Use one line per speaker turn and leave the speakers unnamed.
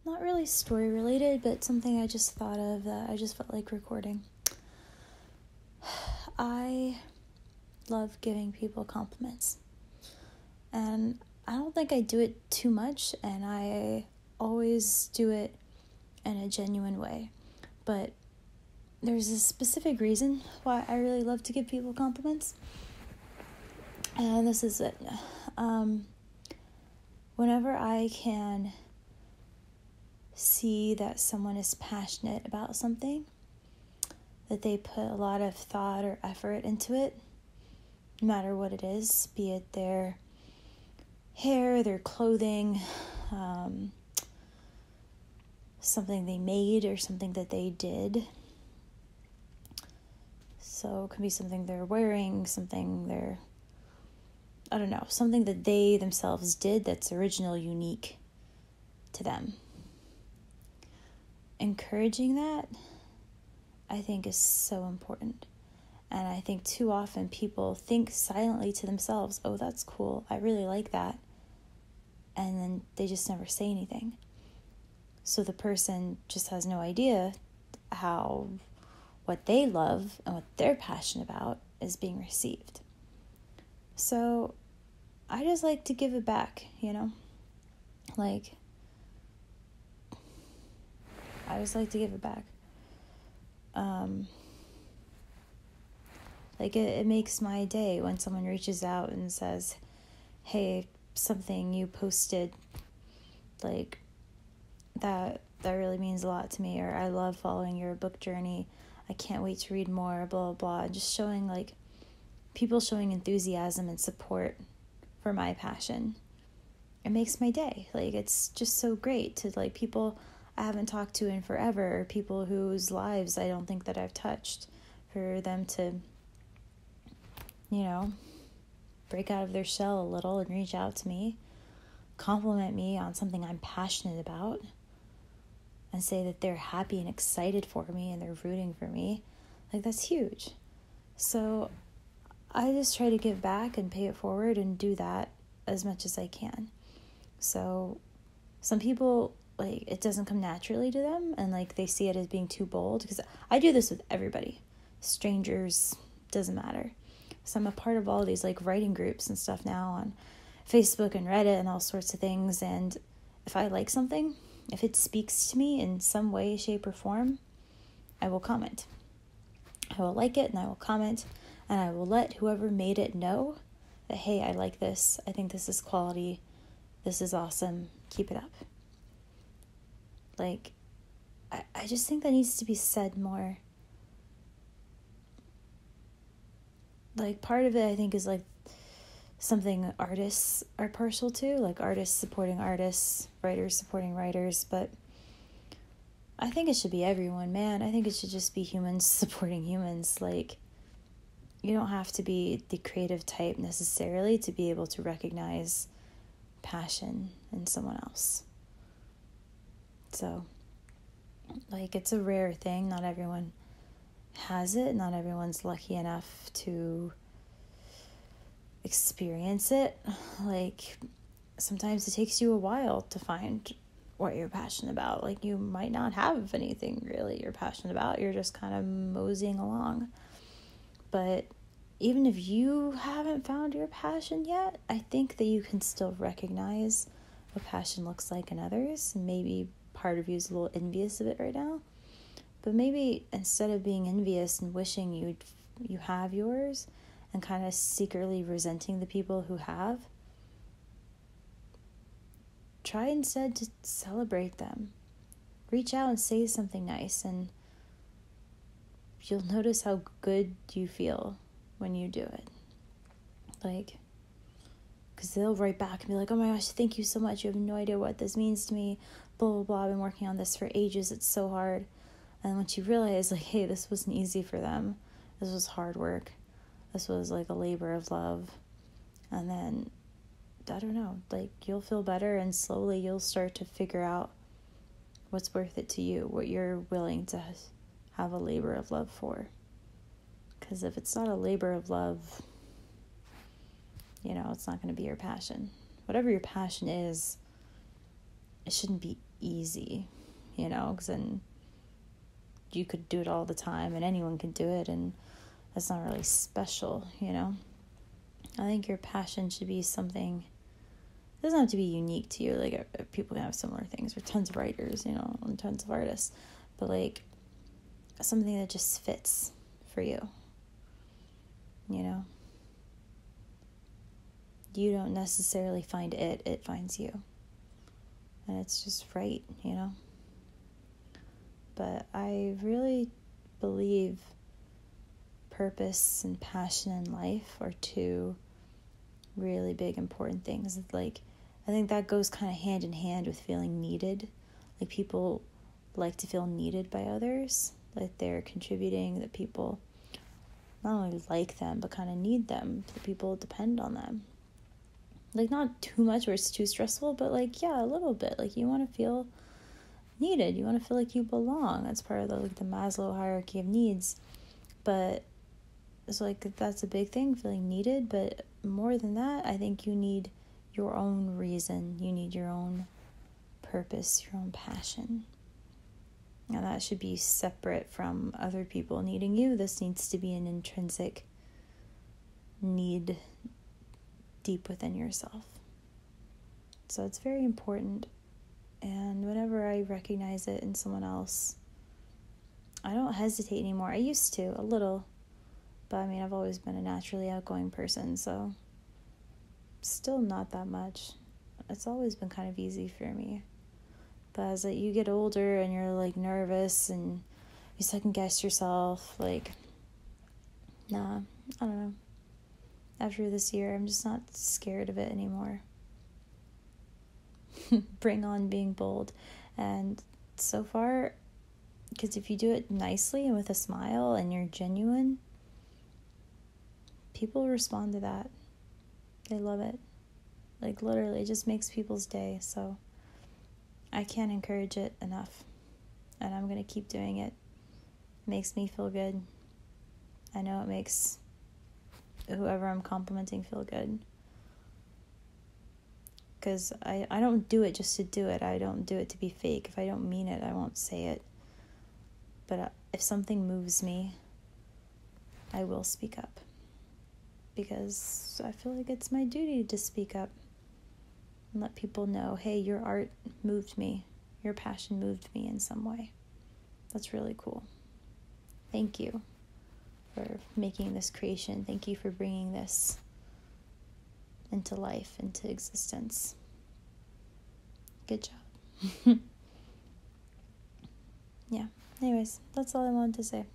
not really story related, but something I just thought of that I just felt like recording. I love giving people compliments. And I don't think I do it too much, and I always do it in a genuine way. But there's a specific reason why I really love to give people compliments. And this is it. Whenever I can see that someone is passionate about something, that they put a lot of thought or effort into it, no matter what it is, be it their hair, their clothing, something they made or something that they did. So it can be something they're wearing, something something that they themselves did that's original, unique to them. Encouraging that, I think, is so important. And I think too often people think silently to themselves, oh, that's cool, I really like that. And then they just never say anything. So the person just has no idea how what they love and what they're passionate about is being received. So I just like to give it back, Like, I just like to give it back. It makes my day when someone reaches out and says, hey, something you posted, like, that really means a lot to me, or I love following your book journey, I can't wait to read more, blah, blah, blah. And just showing, people showing enthusiasm and support for my passion. It makes my day. It's just so great to, people I haven't talked to in forever, or people whose lives I don't think that I've touched, for them to, break out of their shell a little and reach out to me, compliment me on something I'm passionate about, and say that they're happy and excited for me and they're rooting for me. That's huge. So I just try to give back and pay it forward and do that as much as I can. So some people, it doesn't come naturally to them, and they see it as being too bold, because I do this with everybody, strangers, doesn't matter. So I'm a part of all these writing groups and stuff now on Facebook and Reddit and all sorts of things. And if I like something, if it speaks to me in some way, shape, or form, I will comment. I will like it and I will comment, and I will let whoever made it know that, hey, I like this. I think this is quality. This is awesome. Keep it up. I just think that needs to be said more. Part of it, I think, is something artists are partial to, artists supporting artists, writers supporting writers, but I think it should be everyone, man. I think it should just be humans supporting humans. You don't have to be the creative type necessarily to be able to recognize passion in someone else. So, it's a rare thing. Not everyone has it. Not everyone's lucky enough to experience it. Sometimes it takes you a while to find what you're passionate about. You might not have anything really you're passionate about. You're just kind of moseying along. But even if you haven't found your passion yet, I think that you can still recognize what passion looks like in others. Maybe part of you is a little envious of it right now. But maybe instead of being envious and wishing you have yours and kind of secretly resenting the people who have, try instead to celebrate them. Reach out and say something nice, and you'll notice how good you feel when you do it. Because they'll write back and be like, oh my gosh, thank you so much. You have no idea what this means to me. Blah, blah, blah. I've been working on this for ages. It's so hard. And once you realize, hey, this wasn't easy for them. This was hard work. This was a labor of love. And then, I don't know, you'll feel better, and slowly you'll start to figure out what's worth it to you, what you're willing to have a labor of love for. Because if it's not a labor of love, it's not going to be your passion. Whatever your passion is, it shouldn't be easy, because then you could do it all the time and anyone can do it, and that's not really special, I think your passion should be something, it doesn't have to be unique to you. Like, people can have similar things, or tons of writers, and tons of artists, but like something that just fits for you, You don't necessarily find it finds you. And it's just right, But I really believe purpose and passion in life are two really big, important things. Like, I think that goes kind of hand in hand with feeling needed. Like, people like to feel needed by others. Like, they're contributing, that people not only like them, but kind of need them. That people depend on them. Like, not too much where it's too stressful, but like, yeah, a little bit. Like, you want to feel needed. You want to feel like you belong. That's part of the Maslow hierarchy of needs. But it's like, that's a big thing, feeling needed. But more than that, I think you need your own reason. You need your own purpose, your own passion. And that should be separate from other people needing you. This needs to be an intrinsic need deep within yourself. So it's very important. And whenever I recognize it in someone else, I don't hesitate anymore. I used to, a little. But I mean, I've always been a naturally outgoing person, so still not that much. It's always been kind of easy for me. But as you get older and you're like nervous and you second guess yourself, like, nah, I don't know. After this year, I'm just not scared of it anymore. Bring on being bold. And so far, because if you do it nicely and with a smile and you're genuine, people respond to that. They love it. Like, literally, it just makes people's day. So I can't encourage it enough. And I'm going to keep doing it. It makes me feel good. I know it makes whoever I'm complimenting feel good. Because I don't do it just to do it. I don't do it to be fake. If I don't mean it, I won't say it. But if something moves me, I will speak up. Because I feel like it's my duty to speak up. And let people know, hey, your art moved me. Your passion moved me in some way. That's really cool. Thank you for making this creation. Thank you for bringing this into life, into existence. Good job. Yeah. Anyways, that's all I wanted to say.